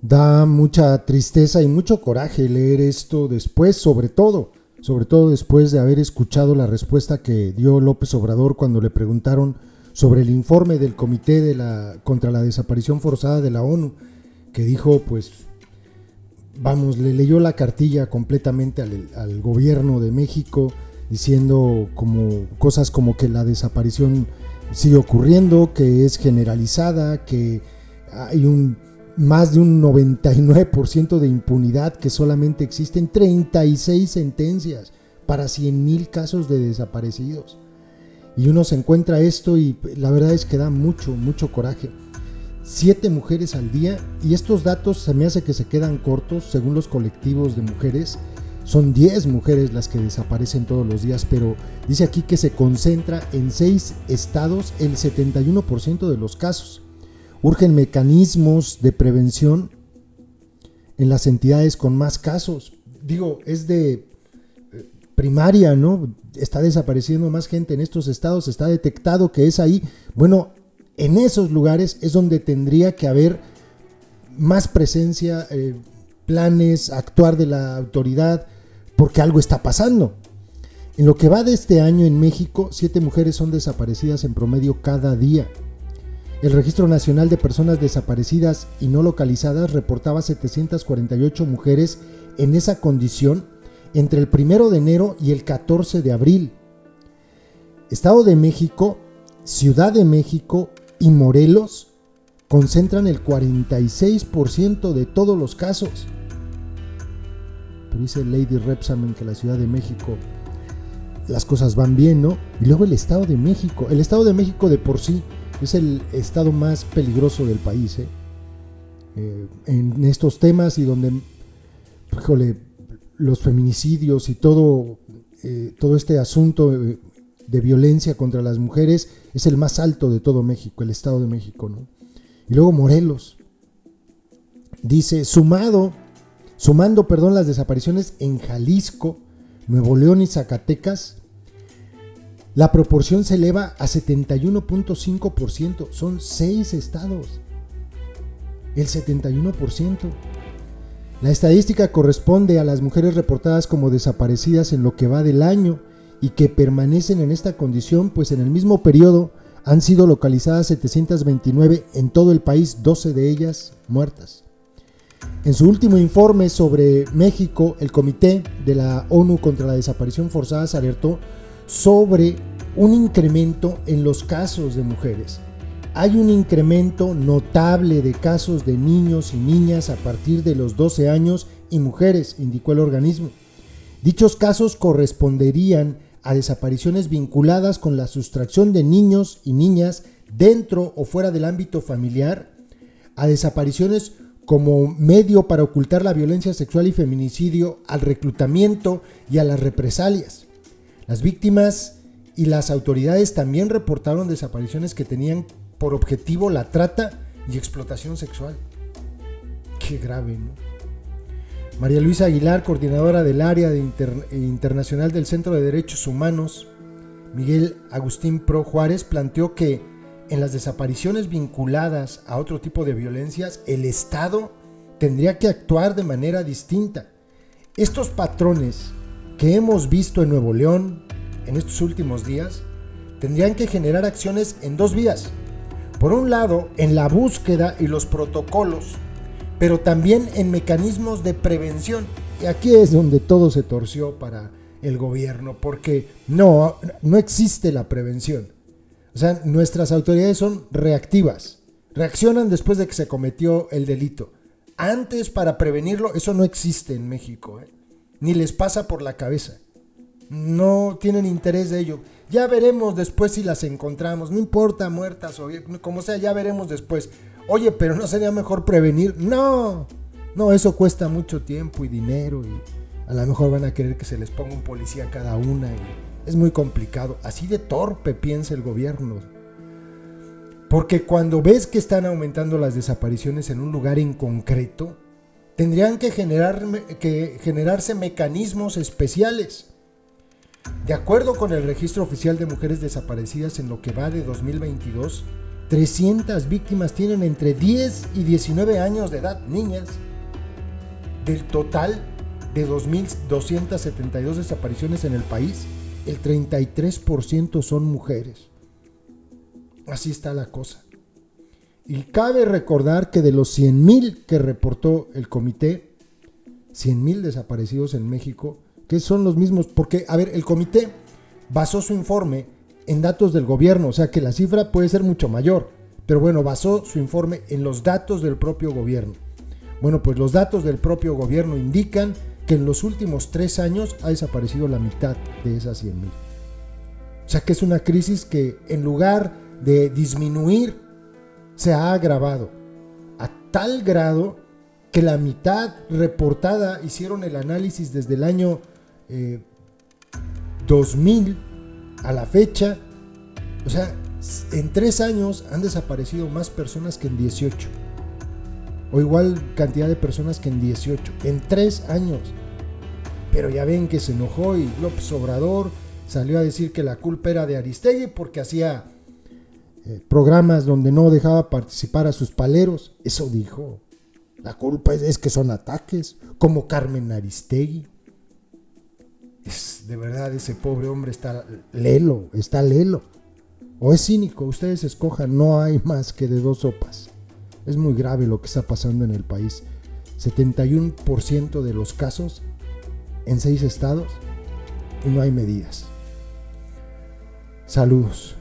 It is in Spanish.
Da mucha tristeza y mucho coraje leer esto después, sobre todo después de haber escuchado la respuesta que dio López Obrador cuando le preguntaron sobre el informe del Comité contra la Desaparición Forzada de la ONU, que dijo, pues, vamos, le leyó la cartilla completamente al gobierno de México, diciendo cosas como que la desaparición sigue ocurriendo, que es generalizada, que hay más de un 99% de impunidad, que solamente existen 36 sentencias para 100,000 casos de desaparecidos. Y uno se encuentra esto y la verdad es que da mucho coraje. 7 mujeres al día, y estos datos se me hace que se quedan cortos según los colectivos de mujeres. Son 10 mujeres las que desaparecen todos los días, pero dice aquí que se concentra en 6 estados el 71% de los casos. Urgen mecanismos de prevención en las entidades con más casos. Digo, es de primaria, ¿no? Está desapareciendo más gente en estos estados, está detectado que es ahí. Bueno, en esos lugares es donde tendría que haber más presencia, planes, actuar de la autoridad, porque algo está pasando. En lo que va de este año en México, 7 mujeres son desaparecidas en promedio cada día. El Registro Nacional de Personas Desaparecidas y No Localizadas reportaba 748 mujeres en esa condición entre el 1 de enero y el 14 de abril. Estado de México, Ciudad de México y Morelos concentran el 46% de todos los casos. Pero dice Lady Repsamen que la Ciudad de México, las cosas van bien, ¿no? Y luego el Estado de México. El Estado de México de por sí es el estado más peligroso del país, en estos temas, y donde, híjole, los feminicidios y todo este asunto de violencia contra las mujeres es el más alto de todo México, el Estado de México, ¿no? Y luego Morelos. Dice, sumando las desapariciones en Jalisco, Nuevo León y Zacatecas, la proporción se eleva a 71.5%. Son 6 estados. El 71%. La estadística corresponde a las mujeres reportadas como desaparecidas en lo que va del año y que permanecen en esta condición, pues en el mismo periodo han sido localizadas 729 en todo el país, 12 de ellas muertas. En su último informe sobre México, el Comité de la ONU contra la Desaparición Forzada se alertó sobre un incremento en los casos de mujeres. Hay un incremento notable de casos de niños y niñas a partir de los 12 años y mujeres, indicó el organismo. Dichos casos corresponderían a desapariciones vinculadas con la sustracción de niños y niñas dentro o fuera del ámbito familiar, a desapariciones como medio para ocultar la violencia sexual y feminicidio, al reclutamiento y a las represalias. Las víctimas y las autoridades también reportaron desapariciones que tenían por objetivo la trata y explotación sexual. Qué grave, ¿no? María Luisa Aguilar, coordinadora del área internacional del Centro de Derechos Humanos, Miguel Agustín Pro Juárez, planteó que en las desapariciones vinculadas a otro tipo de violencias, el Estado tendría que actuar de manera distinta. Estos patrones que hemos visto en Nuevo León en estos últimos días tendrían que generar acciones en 2 vías. Por un lado, en la búsqueda y los protocolos, pero también en mecanismos de prevención. Y aquí es donde todo se torció para el gobierno, porque no existe la prevención. O sea, nuestras autoridades son reactivas, reaccionan después de que se cometió el delito. Antes, para prevenirlo, eso no existe en México, ni les pasa por la cabeza. No tienen interés de ello. Ya veremos después si las encontramos, no importa, muertas o como sea, ya veremos después. Oye, pero ¿no sería mejor prevenir? No, eso cuesta mucho tiempo y dinero, y a lo mejor van a querer que se les ponga un policía a cada una, y es muy complicado. Así de torpe piensa el gobierno. Porque cuando ves que están aumentando las desapariciones en un lugar en concreto, tendrían que generarse mecanismos especiales. De acuerdo con el Registro Oficial de Mujeres Desaparecidas, en lo que va de 2022, 300 víctimas tienen entre 10 y 19 años de edad, niñas. Del total de 2.272 desapariciones en el país, el 33% son mujeres. Así está la cosa. Y cabe recordar que de los 100,000 que reportó el comité, 100,000 desaparecidos en México, que son los mismos, porque, a ver, el comité basó su informe en datos del gobierno, o sea que la cifra puede ser mucho mayor, pero bueno, basó su informe en los datos del propio gobierno. Bueno, pues los datos del propio gobierno indican que en los últimos 3 años ha desaparecido la mitad de esas 100,000. O sea que es una crisis que en lugar de disminuir, se ha agravado a tal grado que la mitad reportada, hicieron el análisis desde el año 2000 a la fecha. O sea, en 3 años han desaparecido más personas que en 18. O igual cantidad de personas que en 18. En 3 años. Pero ya ven que se enojó y López Obrador salió a decir que la culpa era de Aristegui porque hacía programas donde no dejaba participar a sus paleros. Eso dijo. La culpa es que son ataques, como Carmen Aristegui. De verdad, ese pobre hombre está lelo. O es cínico, ustedes escojan, no hay más que de 2 sopas. Es muy grave lo que está pasando en el país. 71% de los casos en 6 estados y no hay medidas. Saludos.